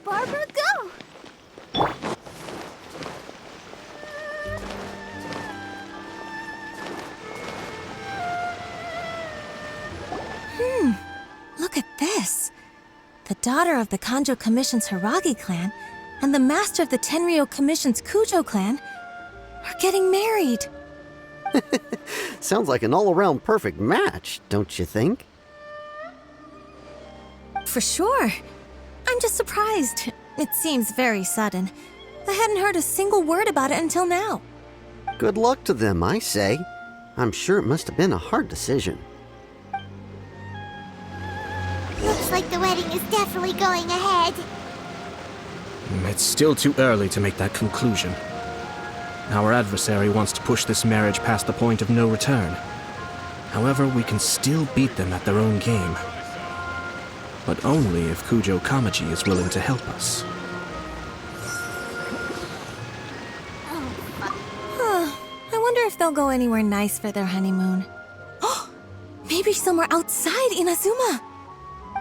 Barbara, go! Look at this. The daughter of the Kanjo Commission's Hiragi clan and the master of the Tenryou Commission's Kujo clan are getting married. Sounds like an all-around perfect match, don't you think? For sure. I'm just surprised. It seems very sudden. I hadn't heard a single word about it until now. Good luck to them, I say. I'm sure it must have been a hard decision. Looks like the wedding is definitely going ahead. It's still too early to make that conclusion. Our adversary wants to push this marriage past the point of no return. However, we can still beat them at their own game. But only if Kujo Kamaji is willing to help us. I wonder if they'll go anywhere nice for their honeymoon. Oh, maybe somewhere outside Inazuma.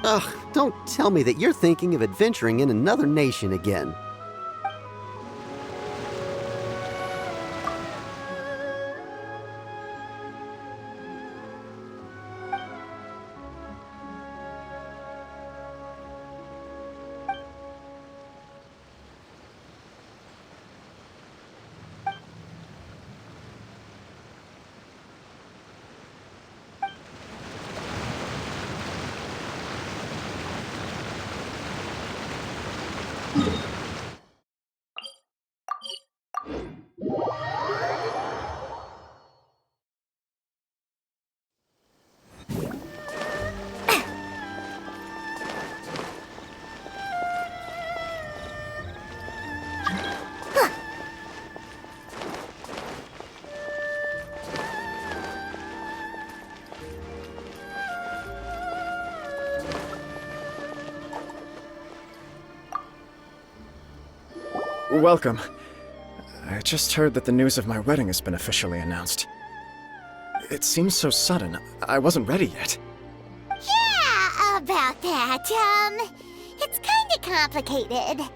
Ugh, don't tell me that you're thinking of adventuring in another nation again. Welcome. I just heard that the news of my wedding has been officially announced. It seems so sudden. I wasn't ready yet. Yeah, about that, it's kinda complicated.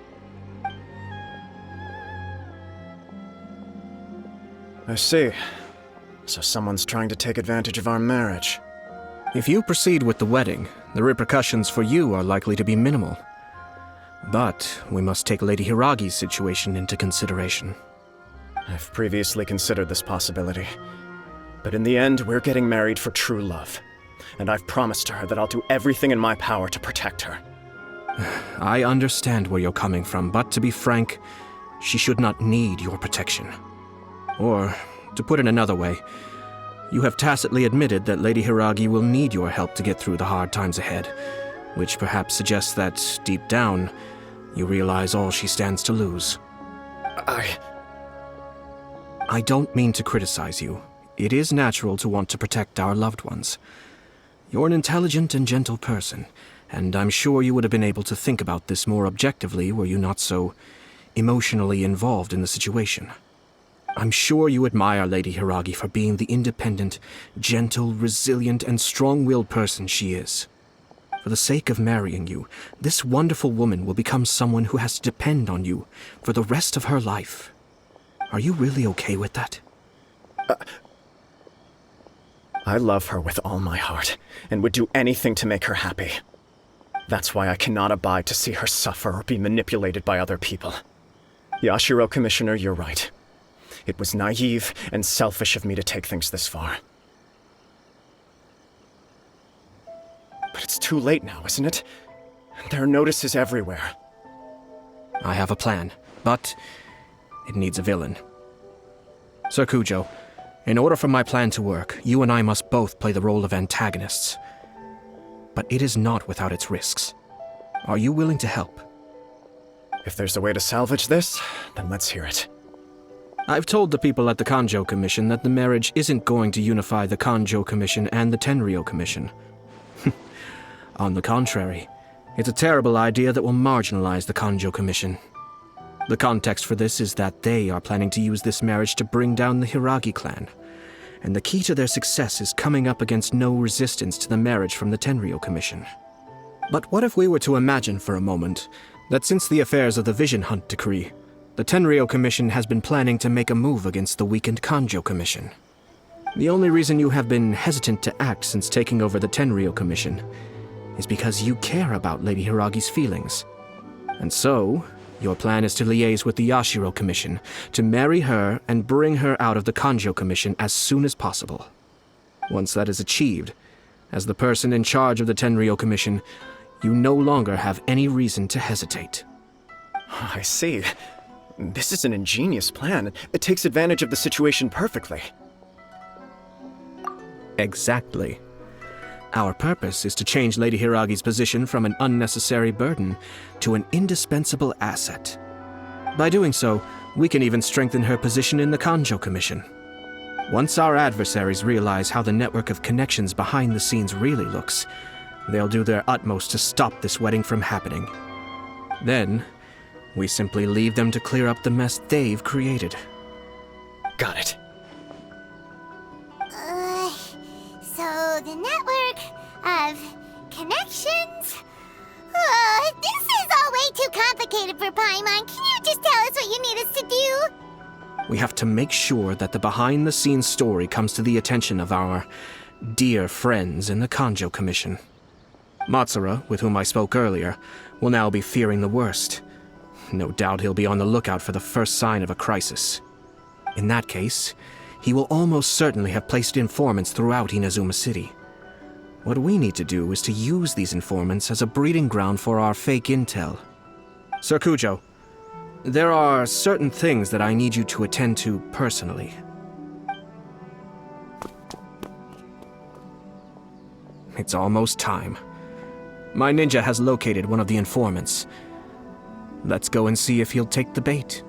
I see. So someone's trying to take advantage of our marriage. If you proceed with the wedding, the repercussions for you are likely to be minimal. But we must take Lady Hiragi's situation into consideration. I've previously considered this possibility. But in the end, we're getting married for true love. And I've promised her that I'll do everything in my power to protect her. I understand where you're coming from, but to be frank, she should not need your protection. Or, to put it another way, you have tacitly admitted that Lady Hiragi will need your help to get through the hard times ahead, which perhaps suggests that, deep down, you realize all she stands to lose. I don't mean to criticize you. It is natural to want to protect our loved ones. You're an intelligent and gentle person, and I'm sure you would have been able to think about this more objectively were you not so emotionally involved in the situation. I'm sure you admire Lady Hiragi for being the independent, gentle, resilient, and strong-willed person she is. For the sake of marrying you, this wonderful woman will become someone who has to depend on you for the rest of her life. Are you really okay with that? I love her with all my heart, and would do anything to make her happy. That's why I cannot abide to see her suffer or be manipulated by other people. Yashiro Commissioner, you're right. It was naive and selfish of me to take things this far. But it's too late now, isn't it? There are notices everywhere. I have a plan, but it needs a villain. Sir Kujo, in order for my plan to work, you and I must both play the role of antagonists. But it is not without its risks. Are you willing to help? If there's a way to salvage this, then let's hear it. I've told the people at the Kanjo Commission that the marriage isn't going to unify the Kanjo Commission and the Tenryou Commission. On the contrary, it's a terrible idea that will marginalize the Kanjo Commission. The context for this is that they are planning to use this marriage to bring down the Hiragi clan, and the key to their success is coming up against no resistance to the marriage from the Tenryou Commission. But what if we were to imagine for a moment that since the affairs of the Vision Hunt decree, the Tenryou Commission has been planning to make a move against the weakened Kanjo Commission. The only reason you have been hesitant to act since taking over the Tenryou Commission is because you care about Lady Hiragi's feelings. And so, your plan is to liaise with the Yashiro Commission to marry her and bring her out of the Kanjo Commission as soon as possible. Once that is achieved, as the person in charge of the Tenryou Commission, you no longer have any reason to hesitate. I see. This is an ingenious plan. It takes advantage of the situation perfectly. Exactly. Our purpose is to change Lady Hiragi's position from an unnecessary burden to an indispensable asset. By doing so, we can even strengthen her position in the Kanjo Commission. Once our adversaries realize how the network of connections behind the scenes really looks, they'll do their utmost to stop this wedding from happening. Then, we simply leave them to clear up the mess they've created. Got it. So the network of connections? This is all way too complicated for Paimon. Can you just tell us what you need us to do? We have to make sure that the behind-the-scenes story comes to the attention of our dear friends in the Kanjo Commission. Matsura, with whom I spoke earlier, will now be fearing the worst. No doubt he'll be on the lookout for the first sign of a crisis. In that case, he will almost certainly have placed informants throughout Inazuma City. What we need to do is to use these informants as a breeding ground for our fake intel. Sir Kujo, there are certain things that I need you to attend to personally. It's almost time. My ninja has located one of the informants. Let's go and see if he'll take the bait.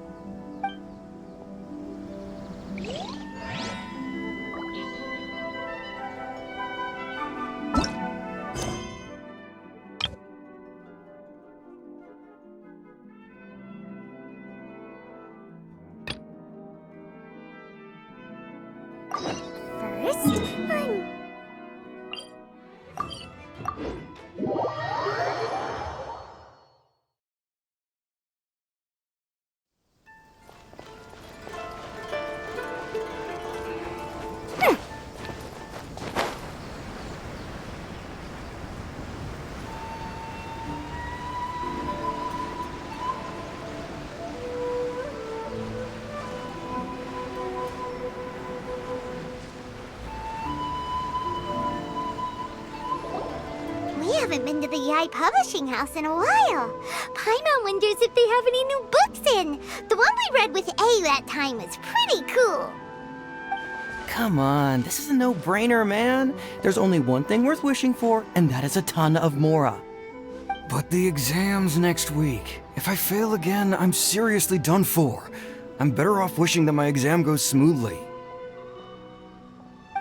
We haven't been to the Yai Publishing House in a while. Paimon wonders if they have any new books in. The one we read with A that time was pretty cool. Come on, this is a no-brainer, man. There's only one thing worth wishing for, and that is a ton of Mora. But the exam's next week. If I fail again, I'm seriously done for. I'm better off wishing that my exam goes smoothly.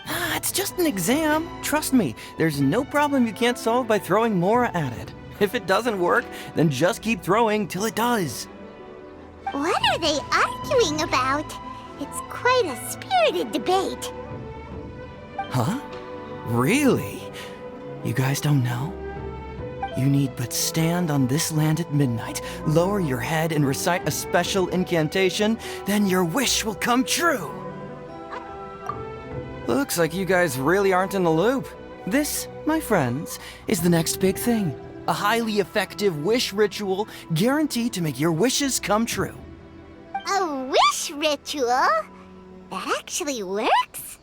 Ah, it's just an exam. Trust me, there's no problem you can't solve by throwing Mora at it. If it doesn't work, then just keep throwing till it does. What are they arguing about? It's quite a spirited debate. Huh? Really? You guys don't know? You need but stand on this land at midnight, lower your head and recite a special incantation, then your wish will come true. Looks like you guys really aren't in the loop. This, my friends, is the next big thing. A highly effective wish ritual guaranteed to make your wishes come true. A wish ritual? That actually works?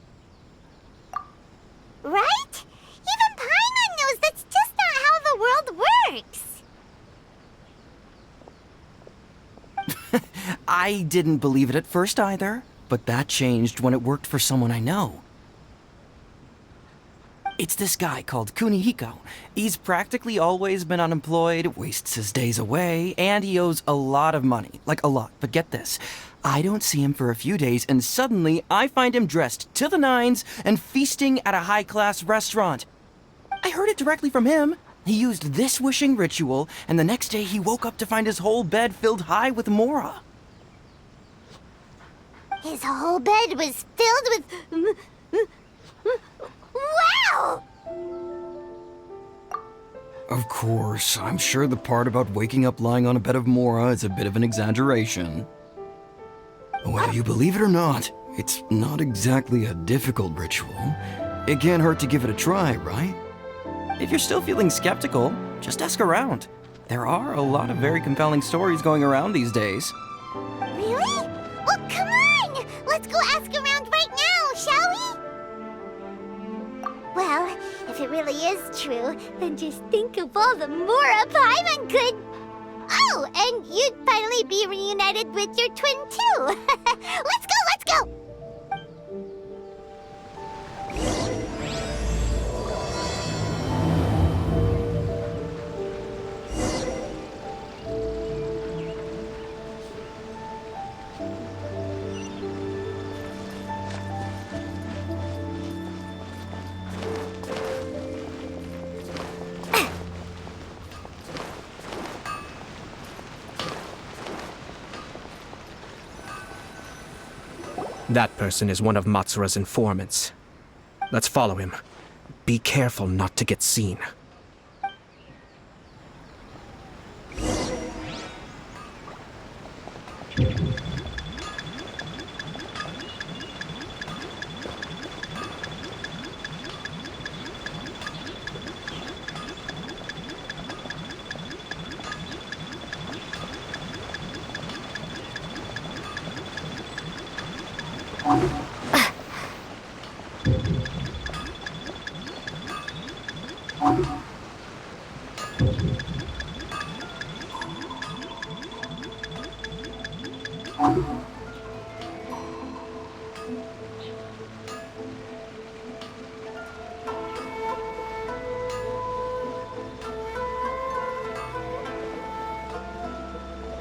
Right? Even Paimon knows that's just not how the world works. I didn't believe it at first either, but that changed when it worked for someone I know. It's this guy called Kunihiko. He's practically always been unemployed, wastes his days away, and he owes a lot of money. Like a lot, but get this. I don't see him for a few days, and suddenly I find him dressed to the nines and feasting at a high-class restaurant. I heard it directly from him. He used this wishing ritual, and the next day he woke up to find his whole bed filled high with Mora. His whole bed was filled with... Wow! Of course, I'm sure the part about waking up lying on a bed of Mora is a bit of an exaggeration. Whether you believe it or not, it's not exactly a difficult ritual. It can't hurt to give it a try, right? If you're still feeling skeptical, just ask around. There are a lot of very compelling stories going around these days. Really? Well, come on! Let's go ask around right now, shall we? Well, if it really is true, then just think of all the Mora Paimon could... Oh, and you'd finally be reunited with your twin, too! Let's go, let's go! That person is one of Matsura's informants. Let's follow him. Be careful not to get seen.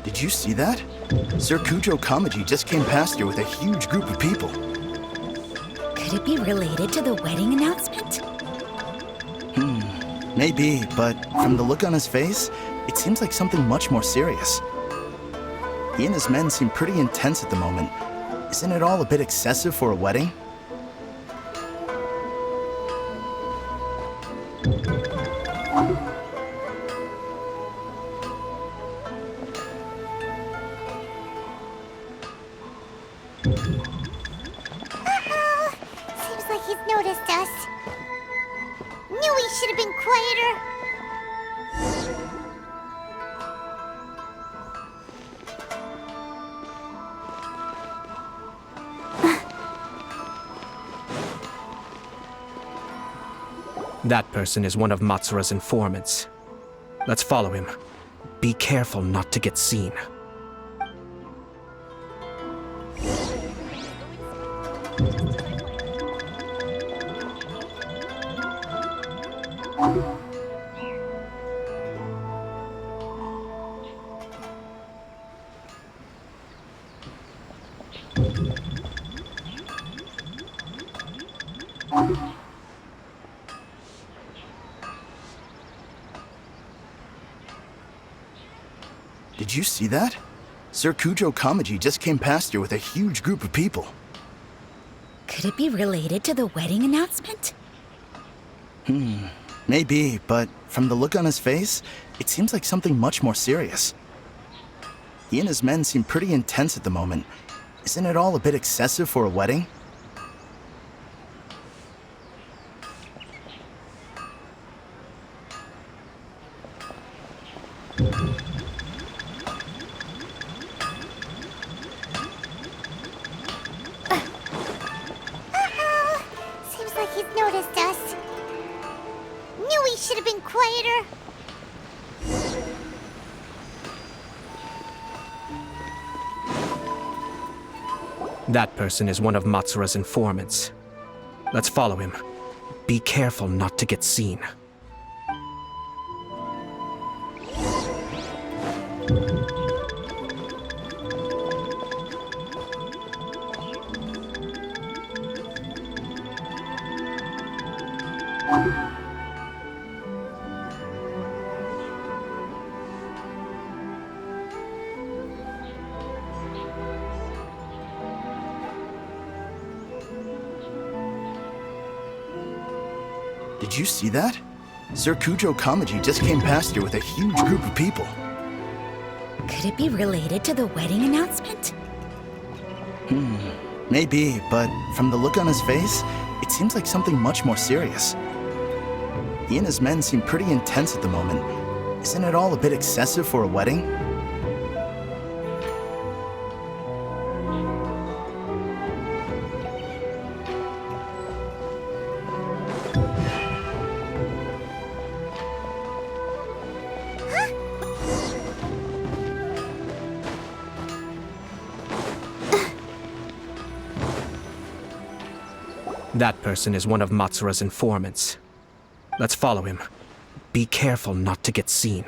Did you see that? Sir Kujo Kamaji just came past here with a huge group of people. Could it be related to the wedding announcement? Maybe, but from the look on his face, it seems like something much more serious. He and his men seem pretty intense at the moment. Isn't it all a bit excessive for a wedding? Seems like he's noticed us. Knew we should have been quieter. That person is one of Matsura's informants. Let's follow him. Be careful not to get seen. Did you see that? Sir Kujo Kamaji just came past here with a huge group of people. Could it be related to the wedding announcement? Maybe, but from the look on his face, it seems like something much more serious. He and his men seem pretty intense at the moment. Isn't it all a bit excessive for a wedding? Seems like he's noticed us. Knew we should have been quieter. That person is one of Matsura's informants. Let's follow him. Be careful not to get seen. Did you see that? Sir Kujo Kamaji just came past here with a huge group of people. Could it be related to the wedding announcement? Maybe, but from the look on his face, it seems like something much more serious. He and his men seem pretty intense at the moment. Isn't it all a bit excessive for a wedding? That person is one of Matsura's informants. Let's follow him. Be careful not to get seen.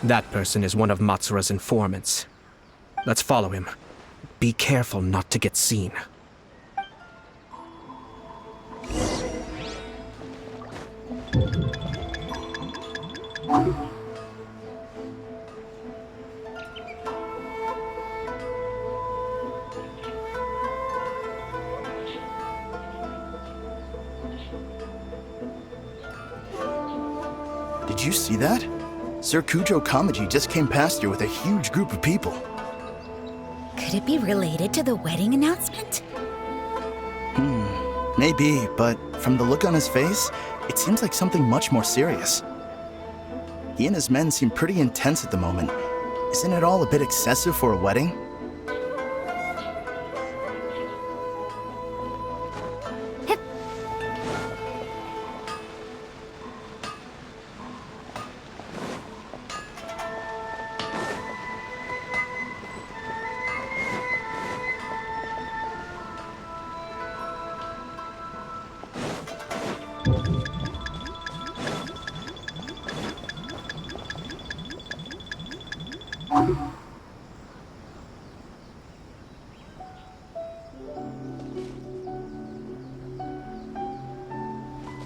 That person is one of Matsura's informants. Let's follow him. Be careful not to get seen. Did you see that? Sir Kujo Kamaji just came past here with a huge group of people. Could it be related to the wedding announcement? Maybe, but from the look on his face, it seems like something much more serious. He and his men seem pretty intense at the moment. Isn't it all a bit excessive for a wedding?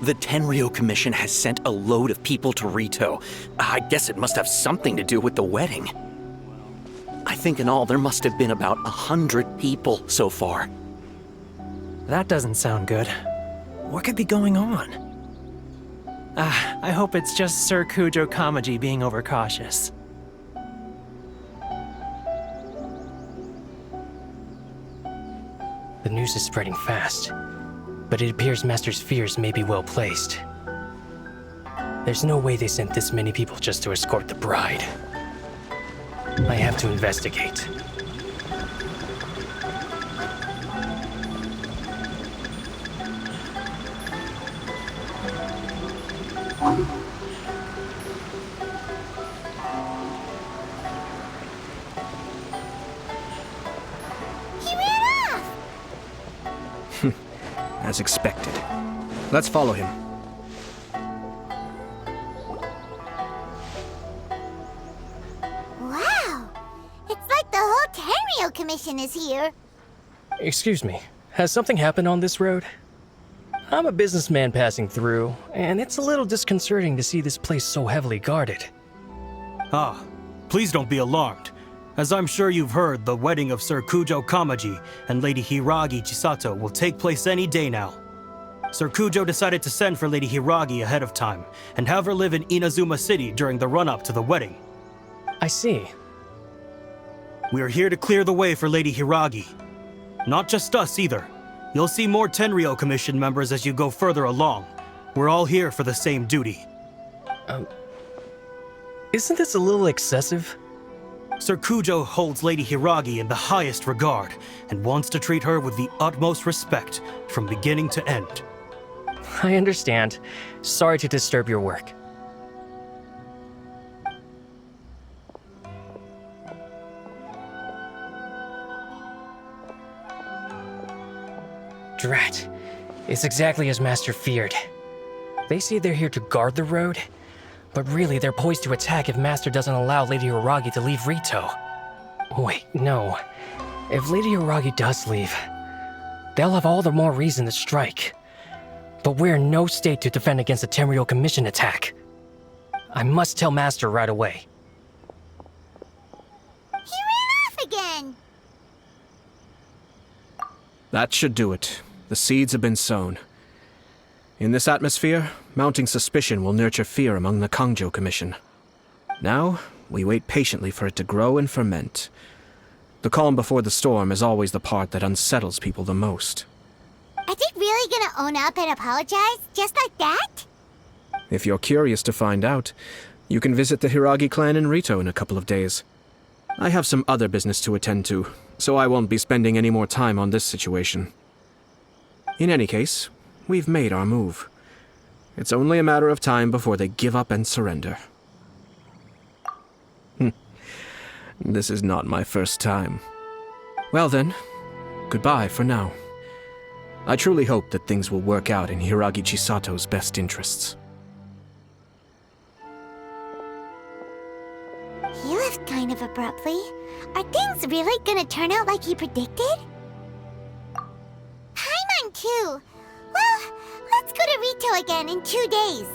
The Tenryo Commission has sent a load of people to Rito. I guess it must have something to do with the wedding. I think in all there must have been about 100 people so far. That doesn't sound good. What could be going on? I hope it's just Sir Kujo Kamaji being overcautious. The news is spreading fast, but it appears Master's fears may be well placed. There's no way they sent this many people just to escort the bride. I have to investigate. As expected. Let's follow him. Wow! It's like the whole Tenryo Commission is here. Excuse me, has something happened on this road? I'm a businessman passing through, and it's a little disconcerting to see this place so heavily guarded. Ah, please don't be alarmed. As I'm sure you've heard, the wedding of Sir Kujo Kamaji and Lady Hiragi Chisato will take place any day now. Sir Kujo decided to send for Lady Hiragi ahead of time and have her live in Inazuma City during the run-up to the wedding. I see. We are here to clear the way for Lady Hiragi. Not just us either. You'll see more Tenryo Commission members as you go further along. We're all here for the same duty. Isn't this a little excessive? Sir Kujo holds Lady Hiragi in the highest regard and wants to treat her with the utmost respect from beginning to end. I understand. Sorry to disturb your work. Drat. It's exactly as Master feared. They say they're here to guard the road, but really they're poised to attack if Master doesn't allow Lady Hiragi to leave Rito. Wait, no. If Lady Hiragi does leave, they'll have all the more reason to strike. But we're in no state to defend against a Tenryou Commission attack. I must tell Master right away. He ran off again! That should do it. The seeds have been sown. In this atmosphere, mounting suspicion will nurture fear among the Kangjo Commission. Now, we wait patiently for it to grow and ferment. The calm before the storm is always the part that unsettles people the most. Are they really gonna own up and apologize? Just like that? If you're curious to find out, you can visit the Hiragi clan in Rito in a couple of days. I have some other business to attend to, so I won't be spending any more time on this situation. In any case, we've made our move. It's only a matter of time before they give up and surrender. This is not my first time. Well then, goodbye for now. I truly hope that things will work out in Hiragi Chisato's best interests. He left kind of abruptly. Are things really gonna turn out like he predicted? Paimon too! Well, let's go to Rito again in 2 days.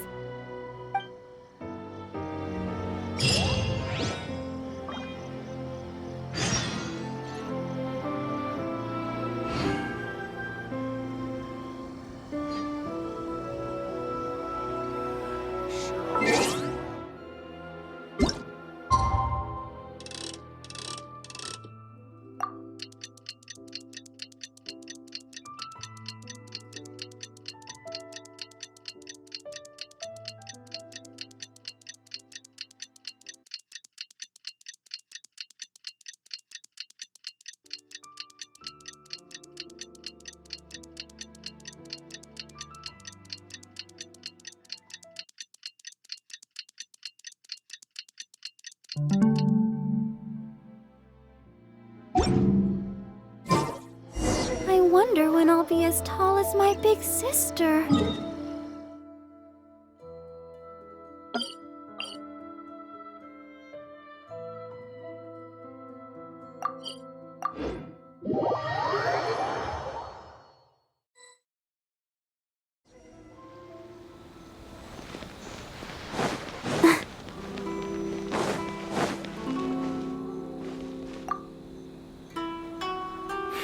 I wonder when I'll be as tall as my big sister.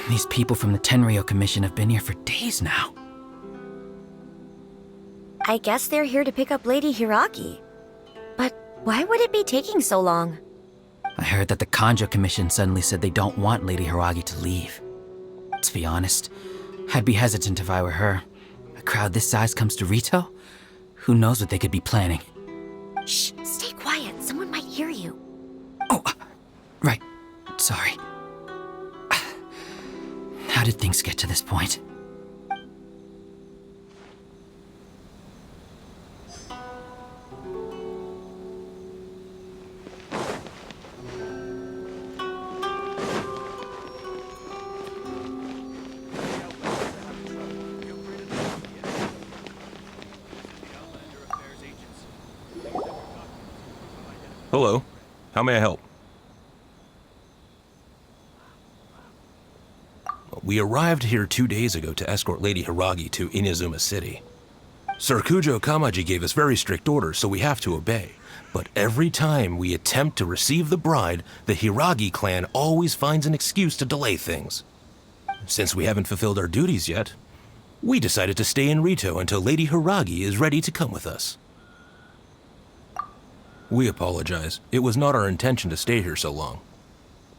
These people from the Tenryou Commission have been here for days now. I guess they're here to pick up Lady Hiragi. But why would it be taking so long? I heard that the Kangjo Commission suddenly said they don't want Lady Hiragi to leave. To be honest, I'd be hesitant if I were her. A crowd this size comes to Rito? Who knows what they could be planning? Shh, stay quiet. Someone might hear you. Oh, right. Sorry. How did things get to this point? Hello. How may I help? We arrived here 2 days ago to escort Lady Hiragi to Inazuma City. Sir Kujo Kamaji gave us very strict orders, so we have to obey. But every time we attempt to receive the bride, the Hiragi clan always finds an excuse to delay things. Since we haven't fulfilled our duties yet, we decided to stay in Rito until Lady Hiragi is ready to come with us. We apologize. It was not our intention to stay here so long.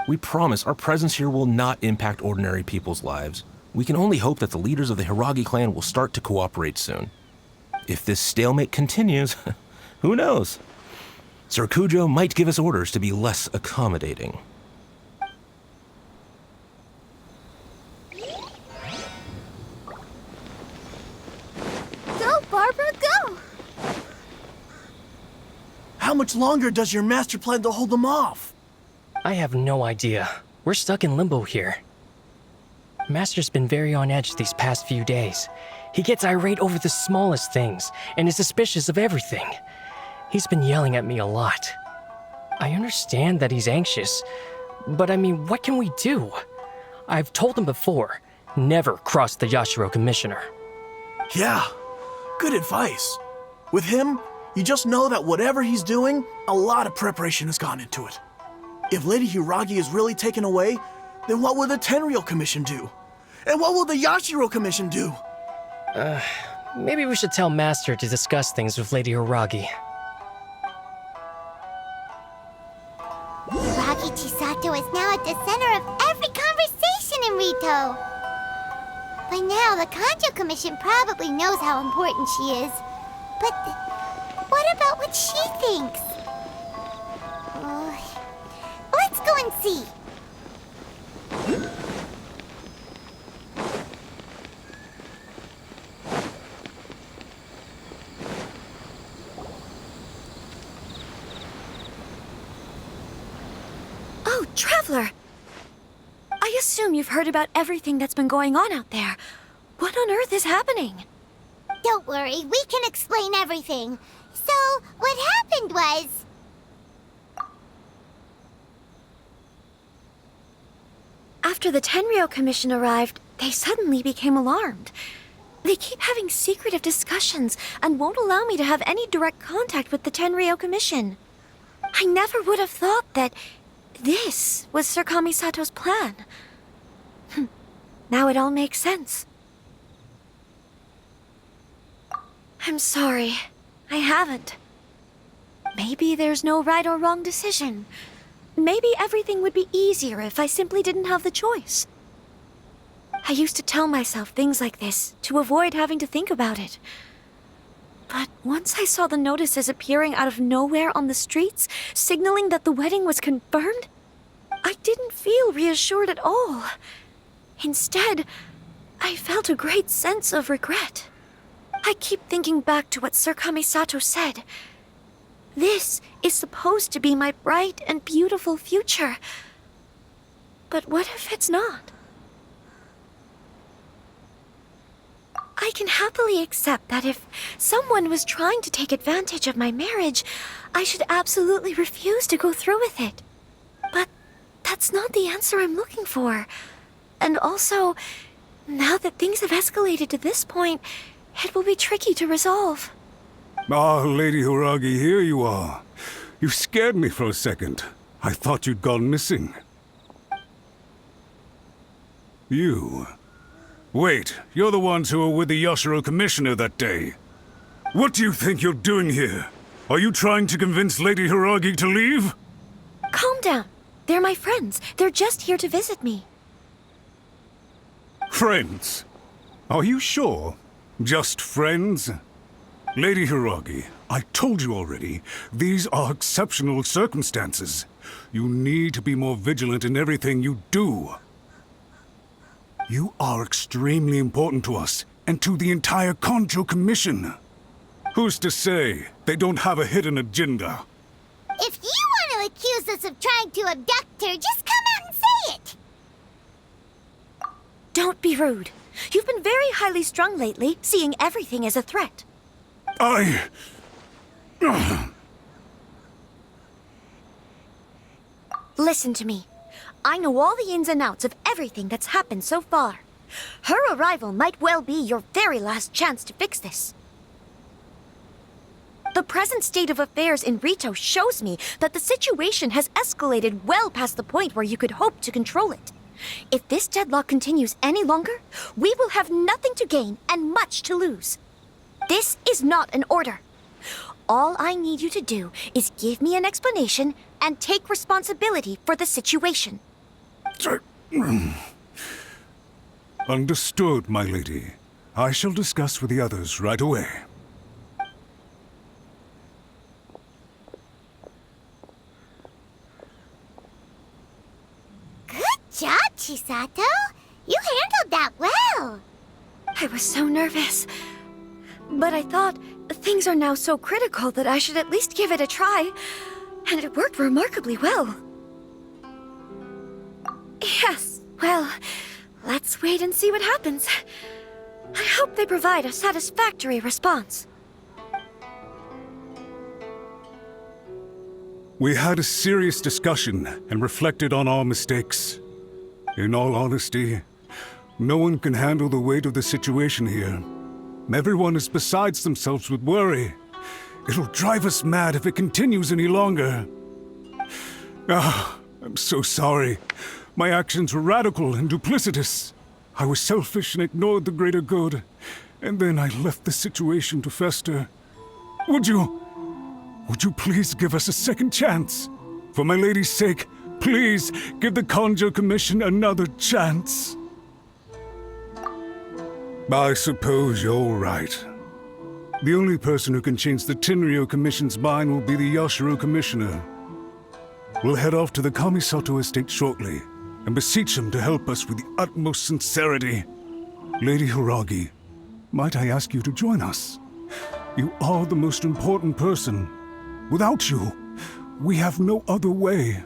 We promise our presence here will not impact ordinary people's lives. We can only hope that the leaders of the Hiragi clan will start to cooperate soon. If this stalemate continues, who knows? Sir Kujo might give us orders to be less accommodating. Go, Barbara, go! How much longer does your master plan to hold them off? I have no idea. We're stuck in limbo here. Master's been very on edge these past few days. He gets irate over the smallest things and is suspicious of everything. He's been yelling at me a lot. I understand that he's anxious, but I mean, what can we do? I've told him before, never cross the Yashiro Commissioner. Yeah, good advice. With him, you just know that whatever he's doing, a lot of preparation has gone into it. If Lady Hiragi is really taken away, then what will the Tenryou Commission do? And what will the Yashiro Commission do? Maybe we should tell Master to discuss things with Lady Hiragi. Hiragi Chisato is now at the center of every conversation in Rito. By now, the Kanjo Commission probably knows how important she is. But what about what she thinks? Let's go and see. Oh, Traveler! I assume you've heard about everything that's been going on out there. What on earth is happening? Don't worry, we can explain everything. So, what happened was... After the Tenryou Commission arrived, they suddenly became alarmed. They keep having secretive discussions and won't allow me to have any direct contact with the Tenryou Commission. I never would have thought that this was Sir Kamisato's plan. Now it all makes sense. I'm sorry. I haven't. Maybe there's no right or wrong decision. Maybe everything would be easier if I simply didn't have the choice. I used to tell myself things like this to avoid having to think about it. But once I saw the notices appearing out of nowhere on the streets, signaling that the wedding was confirmed, I didn't feel reassured at all. Instead, I felt a great sense of regret. I keep thinking back to what Sir Kamisato said. This is supposed to be my bright and beautiful future. But what if it's not? I can happily accept that if someone was trying to take advantage of my marriage, I should absolutely refuse to go through with it. But that's not the answer I'm looking for. And also, now that things have escalated to this point, it will be tricky to resolve. Ah, Lady Hiragi, here you are. You scared me for a second. I thought you'd gone missing. You? Wait, you're the ones who were with the Yashiro Commissioner that day. What do you think you're doing here? Are you trying to convince Lady Hiragi to leave? Calm down. They're my friends. They're just here to visit me. Friends? Are you sure? Just friends? Lady Hiragi, I told you already, these are exceptional circumstances. You need to be more vigilant in everything you do. You are extremely important to us, and to the entire Kanjo Commission. Who's to say they don't have a hidden agenda? If you want to accuse us of trying to abduct her, just come out and say it! Don't be rude. You've been very highly strung lately, seeing everything as a threat. Listen to me. I know all the ins and outs of everything that's happened so far. Her arrival might well be your very last chance to fix this. The present state of affairs in Rito shows me that the situation has escalated well past the point where you could hope to control it. If this deadlock continues any longer, we will have nothing to gain and much to lose. This is not an order. All I need you to do is give me an explanation and take responsibility for the situation. Understood, my lady. I shall discuss with the others right away. Good job, Chisato. You handled that well. I was so nervous. But I thought things are now so critical that I should at least give it a try. And it worked remarkably well. Yes, well, Let's wait and see what happens. I hope they provide a satisfactory response. We had a serious discussion and reflected on our mistakes. In all honesty, no one can handle the weight of the situation here. Everyone is besides themselves with worry. It'll drive us mad if it continues any longer. I'm so sorry. My actions were radical and duplicitous. I was selfish and ignored the greater good. And then I left the situation to fester. Would you please give us a second chance? For my lady's sake, please give the Conjo Commission another chance. I suppose you're right. The only person who can change the Tenryou Commission's mind will be the Yashiro Commissioner. We'll head off to the Kamisato estate shortly and beseech him to help us with the utmost sincerity. Lady Hiragi, might I ask you to join us? You are the most important person. Without you, we have no other way.